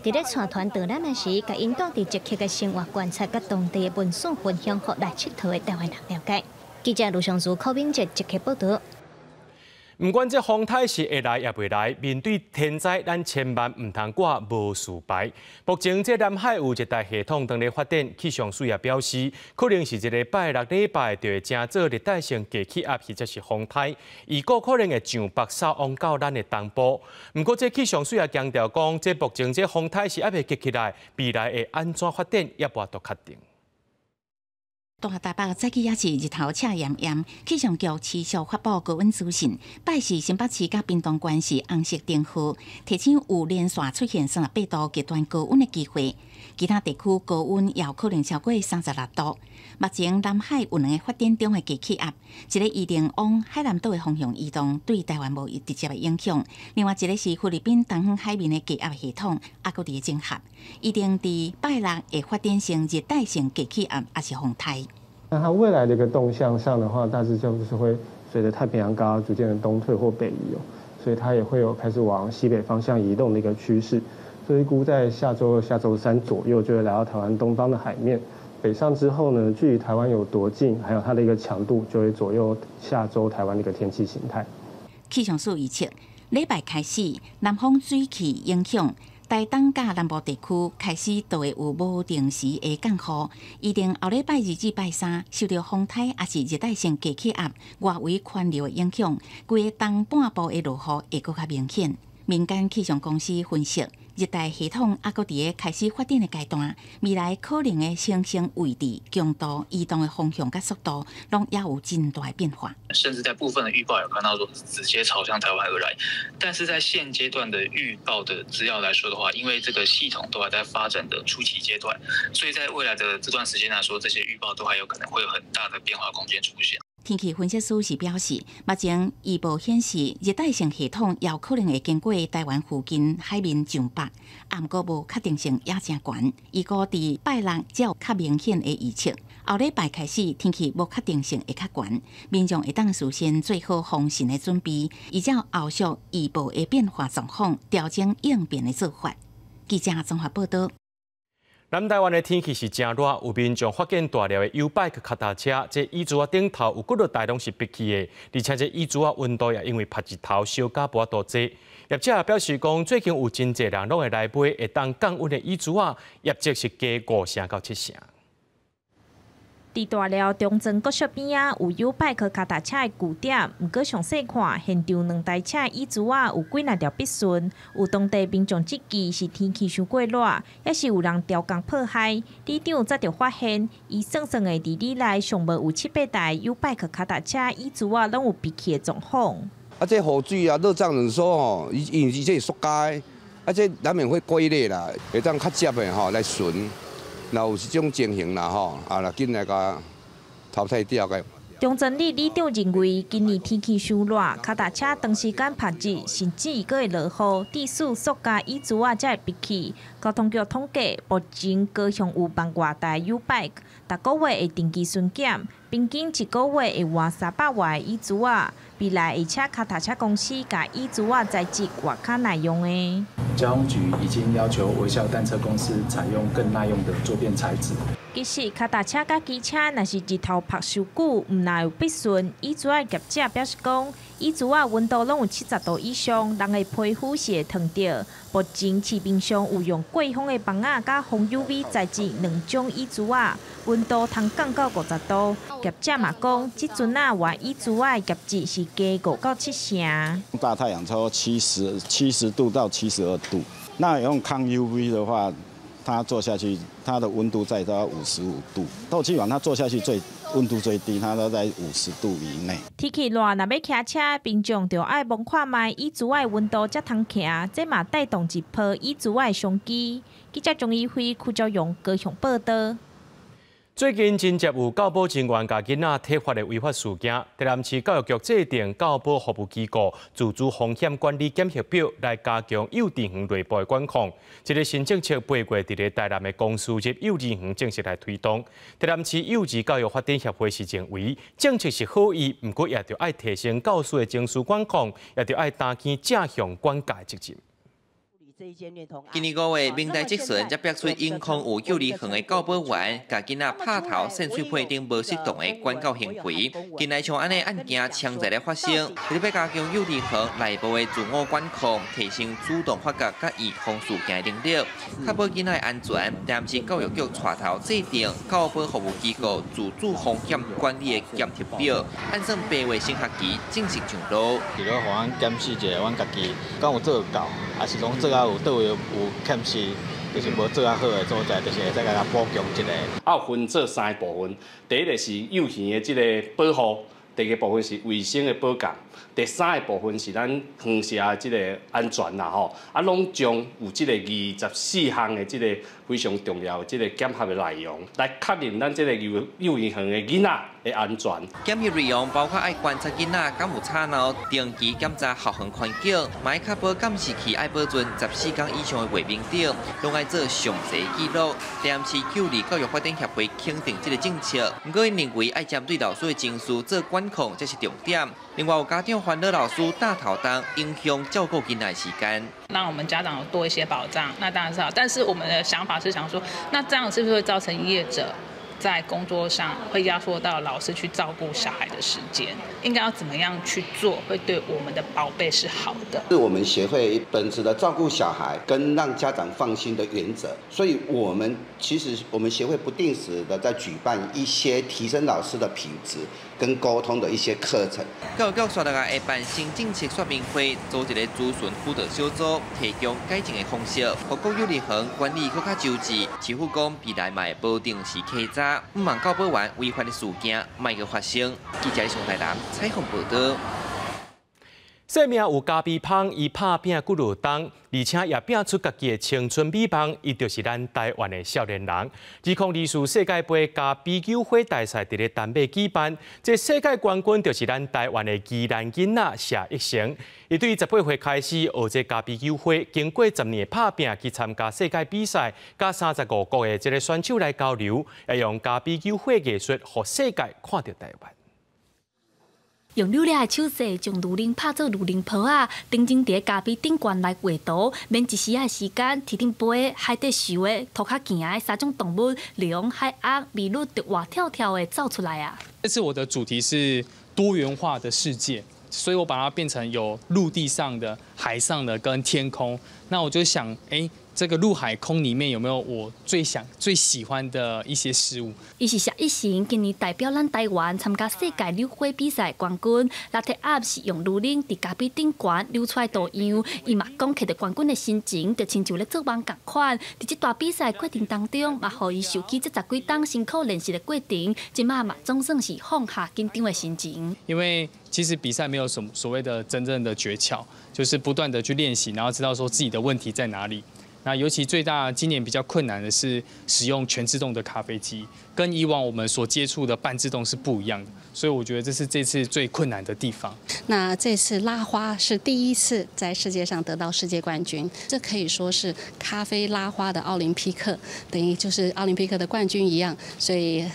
Speaker 26: 伫咧带团导览的时，甲引导伫捷克的生活观察，甲当地的文史分享，互来佚佗的台湾人了解。记者卢尚如、柯炳哲捷克报道。
Speaker 1: 唔管这风台是会来也袂来，面对天灾，咱千万唔通挂无事牌。目前这南海有热带系统正在发展，气象署也表示，可能是一个拜六礼拜就会正做热带性低气压或者是风台，预估可能会上北扫往到咱的东部。不过这气象署也强调讲，这目前这风台是还未激起来，未来会安怎发展也无多确定。
Speaker 10: 大台北早起也是日头赤炎炎，气象局持续发布高温资讯。拜四新北市甲屏东县是红色灯号，提醒有连续出现38度极端高温的机会。其他地区高温也有可能超过36度。目前南海有2个发展中的低气压，一个预定往海南岛的方向移动，对台湾无直接的影响；另外一个是菲律宾东方海面的低压系统，也搁伫整合，预定伫拜六会发展成热带性低气压，也是风台。
Speaker 3: 那它未来的一个动向上的话，大致就是会随着太平洋高逐渐的东退或北移所以它也会有开始往西北方向移动的一个趋势。所以估在下周二、下周三左右就会来到台湾东方的海面。北上之后呢，距离台湾有多近，还有它的一个强度，就会左右下周台湾的一个天气形态。
Speaker 10: 气象署预测，礼拜开始，南方水汽影响。台东甲南部地区开始都会有无定时的降雨，预定后礼拜2至拜3受到风台也是热带性低气压外围环流的影响，规个东半部的落雨会更加明显。民间气象公司分析，热带系统还搁伫个开始发展的阶段，未来可能的形成位置、强度、移动的方向甲速度，拢也有真大的变化。
Speaker 4: 甚至在部分的预报有看到说直接朝向台湾而来，但是在现阶段的预报的资料来说的话，因为这个系统都还在发展的初期阶段，所以在未来的这段时间来说，这些预报都还有可能会有很大的变化空间出现。
Speaker 10: 天气分析师是表示，目前预报显示热带性系统也有可能会经过台湾附近海面上北，不过无确定性也真悬。预估伫拜六才有较明显的预测，后礼拜开始天气无确定性会较悬，民众会当事先做好防汛的准备，依照后续预报的变化状况调整应变的做法。记者综合报道。
Speaker 1: 南台湾的天气是真热，有民众发现大条的 U-Bike 脚踏车，这椅子顶头有几落台拢是闭起的，而且这椅子温度也因为晒日头烧甲无多济。业者也表示讲，最近有真侪人拢会来买会当降温的椅子业绩是加5成到7成。
Speaker 5: 伫大寮中正国小边啊，有U-Bike脚踏车的据点，毋过详细看，现场2台车椅子有几若条必顺，有当地民众质疑是天气伤过热，也是有人调工破坏。里长则着发现，伊算算的伫里内上无有7-8台U-Bike脚踏车椅子拢有闭起的状况。
Speaker 6: 这雨水热胀冷缩吼，因为这是塑胶的，这难免会过热啦，会当较接的来巡。若有这种情形啦吼，若紧来甲淘汰掉个。
Speaker 5: 中正里里长认为，今年天气伤热，脚踏车长时间晒日，甚至阁会落雨，致使塑胶椅子才会闭起。交通局统计，目前高雄有10000多台 U-Bike， 逐个月会定期巡检，平均1个月会换300外的椅子未来会请脚踏车公司甲椅子材质外较耐用的。
Speaker 8: 交通局已经要求微笑单车公司采用更耐用的坐垫材质。
Speaker 5: 其实，脚踏车甲机车若是日头晒伤久，毋若有必顺。椅子的业者表示讲，椅子温度拢有70度以上，人的皮肤是会烫到。目前市面上有用过风的房仔甲防 UV 材质2种椅子温度通降到50度。业者嘛讲，即阵换椅子的业绩是加5到7成。
Speaker 9: 大太阳超过70度到72度，那用抗 UV 的话。它坐下去，它的温度在到55度。透气网它坐下去温度最低，它都在50度以内。
Speaker 5: 天气热，若要骑车，民众就爱摸看卖椅子的温度才通骑，这嘛带动一波椅子的商机。记者钟义辉、邱昭勇高雄报道。
Speaker 1: 最近真接有教保人员甲囡仔体罚的违法事件，台南市教育局制定教保服务机构自主风险管理检核表，来加强幼稚园内部的管控。这个新政策8月伫台南的公司日幼稚园正式来推动。台南市幼稚教育发展协会是认为，政策是好意，不过也着爱提升教师的情绪管控，也着爱担起正向管教的责任。
Speaker 11: 今年5月，明代职船才逼出因控有幼儿园的教保员，甲囡仔拍头渗水配顶无适当的管教行为。近来像安尼案件常在咧发生，为了要加强幼儿园内部的自我管控，提升主动发觉甲预防事件的能力，确保囡仔安全。但是教育局带头制定教保服务机构自主风险管理的检测表，按算8月新学期正式上路。
Speaker 12: 除了互阮检视一下，阮家己敢有做到，还是讲做啊有倒位有欠失，就是无做啊好的所在，就是会使甲补强一下。
Speaker 13: 分做3个部分，第一个是幼儿的这个保护，第二个部分是卫生的保监。第3个部分是咱园舍即个安全啦吼，拢将有即个24项的即个非常重要的即个检核的内容，来确认咱即个幼儿园的囡仔的安全。
Speaker 11: 检核内容包括爱观察囡仔敢有吵闹，定期检查校园环境，买确保监视器爱保存14天以上的卫兵等，拢爱做详细记录。但是幼儿教育发展协会肯定这个政策，不过因认为爱针对老师的情绪做管控，这是重点。另外有家长烦恼老师大头当影响照顾囡仔的时间，
Speaker 14: 让我们家长有多一些保障，那当然是好。但是我们的想法是想说，那这样是不是会造成业者在工作上会压缩到老师去照顾小孩的时间？应该要怎么样去做，会对我们的宝贝是好的？
Speaker 15: 是我们协会本质的照顾小孩跟让家长放心的原则，所以我们协会不定时的在举办一些提升老师的品质跟沟通的一些课程。
Speaker 11: 教育局说下会办新政策说明会，组一个咨询辅导小组，提供改进的方式，互各幼儿园管理更加周知。市府讲未来嘛会保定时稽查，唔望教保员违法的事件卖个发生。记者上台南采访报道。
Speaker 1: 生命有加倍芳，伊拍拼骨碌当，而且也拼出家己的青春美梦。伊就是咱台湾的少年人。2024世界杯加比球会大赛伫咧丹麦举办，这世界冠军就是咱台湾的宜兰囡仔谢一成。伊对18岁开始学这加比球会，经过10年拍拼去参加世界比赛，甲35国的这个选手来交流，也用加比球会艺术，互世界看到台湾。
Speaker 16: 用流利的手势将女人拍做女人泡啊，顶前伫咖啡顶悬来画图，免一时的时间，天顶飞的、海底游的、土骹行的3种动物，龙、海鸭、麋鹿，就活跳跳的造出来啊！
Speaker 17: 这次我的主题是多元化的世界，所以我把它变成有陆地上的、海上的跟天空。那我就想，这个陆海空里面有没有我最喜欢的一些事物？
Speaker 16: 伊是谢一成，今年代表咱台湾参加世界溜花比赛冠军。拉提阿是用女人伫咖啡顶悬溜出来图样，伊嘛讲摕到冠军的心情，就亲像咧做梦共款。伫这大比赛过程当中，嘛互伊受起这10几档辛苦练习的过程，即马嘛总算是放下紧张的心情。
Speaker 17: 因为其实比赛没有什么所谓的真正的诀窍，就是不断的去练习，然后知道说自己的问题在哪里。那尤其今年比较困难的是使用全自动的咖啡机，跟以往我们所接触的半自动是不一样的，所以我觉得这是这次最困难的地方。
Speaker 19: 那这次拉花是第一次在世界上得到世界冠军，这可以说是咖啡拉花的奥林匹克，等于就是奥林匹克的冠军一样，所以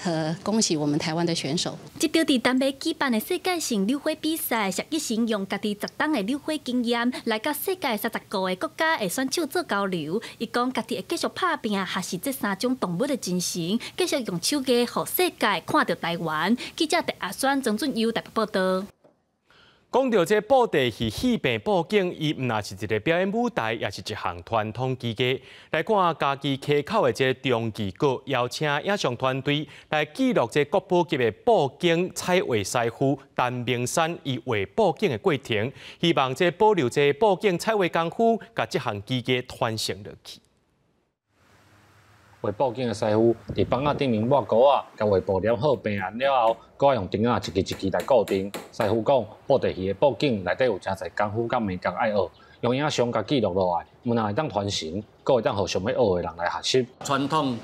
Speaker 19: 恭喜我们台湾的选手。
Speaker 16: 这场伫丹麦举办的世界性溜花比赛，谢一成用家己10档的溜花经验，来甲世界35个国家的选手做交流。伊讲家己会继续拍拼，还是这3种动物的精神，继续用手艺，互世界看到台湾。记者陈阿选、曾俊佑台北报道。
Speaker 1: 讲到这布袋戏戏病报警，伊毋但是一个表演舞台，也是一项传统技艺。来看家己溪口的这中技局，邀请影像团队来记录这国宝级的报警彩绘师傅陈明山伊画报警的过程，希望这保留这报警彩绘功夫，甲这项技艺传承落去。
Speaker 29: 画报警的师傅伫板仔顶面抹膏啊，甲画布粘好平安了后，搁要用钉仔一支一支来固定。师傅讲，布袋戏的报警内底有真侪功夫甲美感爱学，用影像甲记录落来，毋但会当传承，搁会当互想要学的人来学习。
Speaker 30: 传统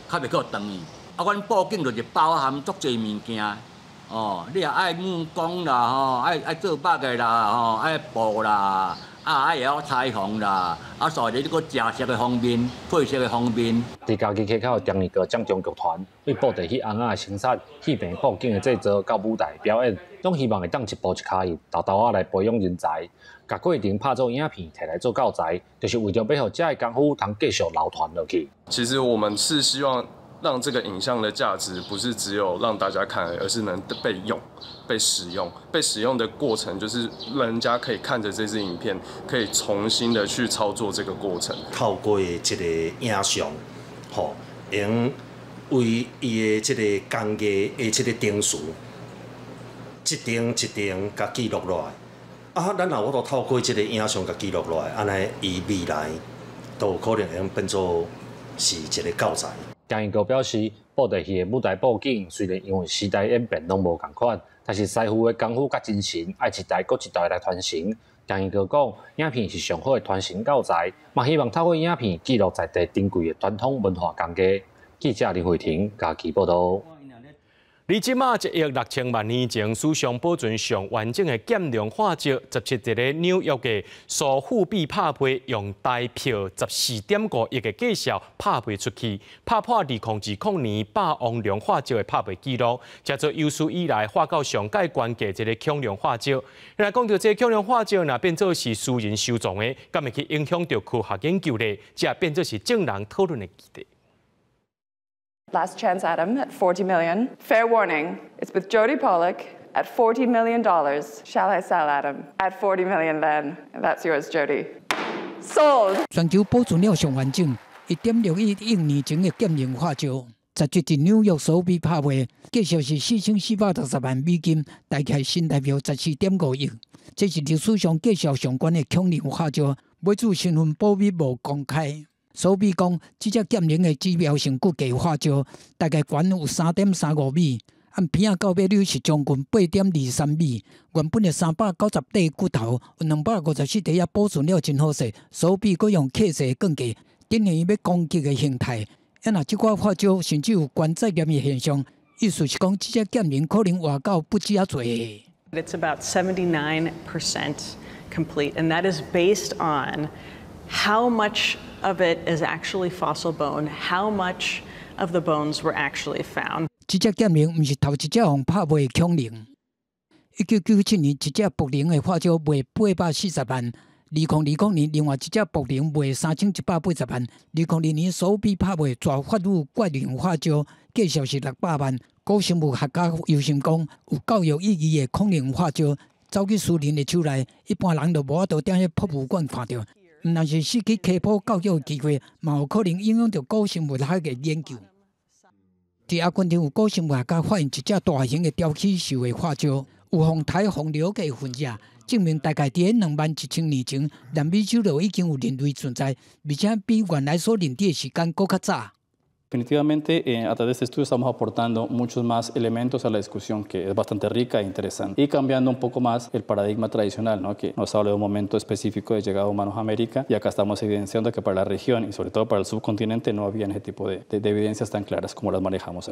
Speaker 30: 较袂够长去，阮报警就是包含足侪物件。你也爱木工啦，爱做北的啦，爱布啦，也有彩虹啦，所以你个正色的方面、配色的方面。
Speaker 29: 伫家己溪口第二个将中剧团为布袋戏红仔的生产、戏棚布景的制作到舞台表演，拢希望会当一步一脚印，豆豆仔来培养人才。甲过程拍做影片摕来做教材，就是为着要互这个功夫通继续流传落去。
Speaker 2: 其实我们是希望让这个影像的价值不是只有让大家看，而是能被用、被使用。被使用的过程就是人家可以看着这支影片，可以重新的去操作这个过程。
Speaker 7: 透过这个影像，用为伊的这个工艺的这个定数，一定甲记录落来。咱若我都透过这个影像甲记录落来，安尼伊未来都有可能会变做是一个教材。
Speaker 29: 江英哥表示，布袋戏的舞台布景虽然因为时代演变拢无同款，但是师傅的功夫甲精神爱一代搁一代来传承。江英哥讲，影片是上好的传承教材，嘛希望透过影片记录在地珍贵的传统文化工艺。记者林慧婷家己报道。离即马1亿6000万年前史上保存上完整的减量化石，17在咧纽约的苏富比拍卖，用大票14.5亿的价销拍卖出去，拍破2020年霸王量化石的拍卖纪录，叫做有史以来画到上界关键一个恐龙化石。来讲到这恐龙化石，若变做是私人收藏的，敢会去影响到科学研究呢？这变做是众人讨论的议题。
Speaker 18: Last Chance Adam at $40 million. Fair warning, it's with Jodie Pollock at $40 million. Shall I sell Adam? At $40 million then. That's yours, Jodie. Sold!
Speaker 20: 全球保存了上完整1.61亿年前的减龄化石，17在纽约苏比拍卖，价销是4460万美金，大概新台币14.5亿。这是历史上价销上悬的恐龙化石，买主身份保密无公开。苏比讲，这只减龄的指标性骨骼化石大概悬有3.35米，按片仔告别率是将近8.23米。原本的390块骨头，有254块也保存了真好势。苏比佫用刻石更加展现要攻击的形态。也若即款化石甚至有关载验的现象，意思是讲，这只减龄可能活到不止啊多。
Speaker 21: It's about 79% complete, and that is based on how much of it is actually fossil bone, how much of the bones were actually found.
Speaker 20: 这只减龄毋是头一只互拍卖的恐龙。1997年，一只博龙的化石卖840万；2020年，另外一只博龙卖3180万；2020年，苏比拍卖全法语怪龙化石，价销是600万。古生物学家忧心讲，有教育意义的恐龙化石走去私人的手内，一般人就无法度踮喺博物馆看到。毋但是失去科普教育的机会，嘛有可能影响到古生物学的研究。伫阿根廷有古生物学家发现一只大型的雕起兽的化石，有风台风了解分析，证明大概伫21000年前，南美洲就已经有人类存在，而且比原来所认知的时间搁较早。
Speaker 8: Definitivamente, a través de este estudio estamos aportando muchos más elementos a la discusión que es bastante rica e interesante y cambiando un poco más el paradigma tradicional, ¿no? Que nos habla de un momento específico de llegada de humanos a América y acá estamos evidenciando que para la región y sobre todo para el subcontinente no había ese tipo de evidencias tan claras como las manejamos.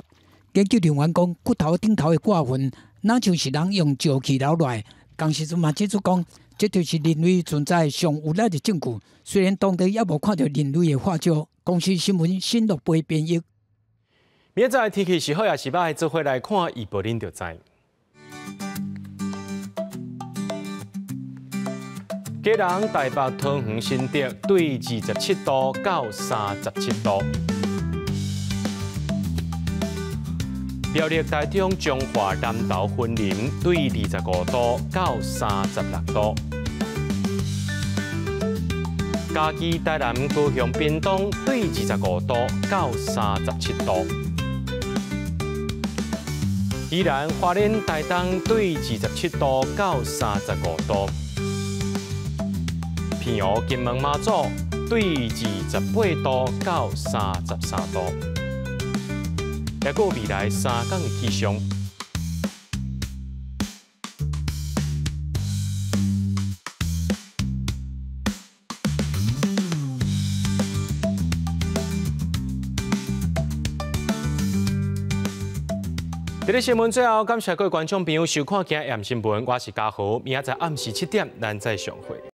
Speaker 20: 研究人员讲，骨头顶头的挂纹，哪像是人用石器留落来。当时阵嘛指出讲，这就是人类存在上有力的证据。虽然当地也无看到人类的化石。公司新闻新录杯编译。
Speaker 1: 明仔天气是好也是歹，做伙来看预报，恁就知。基隆、台北、桃园、新竹对27度到37度。苗栗、台中、彰化、南投、云林对25度到36度。嘉义、台南、高雄、屏东对25度到37度；宜兰、花莲、台东对27度到35度；平湖、金门、马祖对28度到33度。还有未来3天的气象。在咧新闻最后，感谢各位观众朋友收看今日新闻，我是嘉豪，明仔载暗时7点，咱再相会。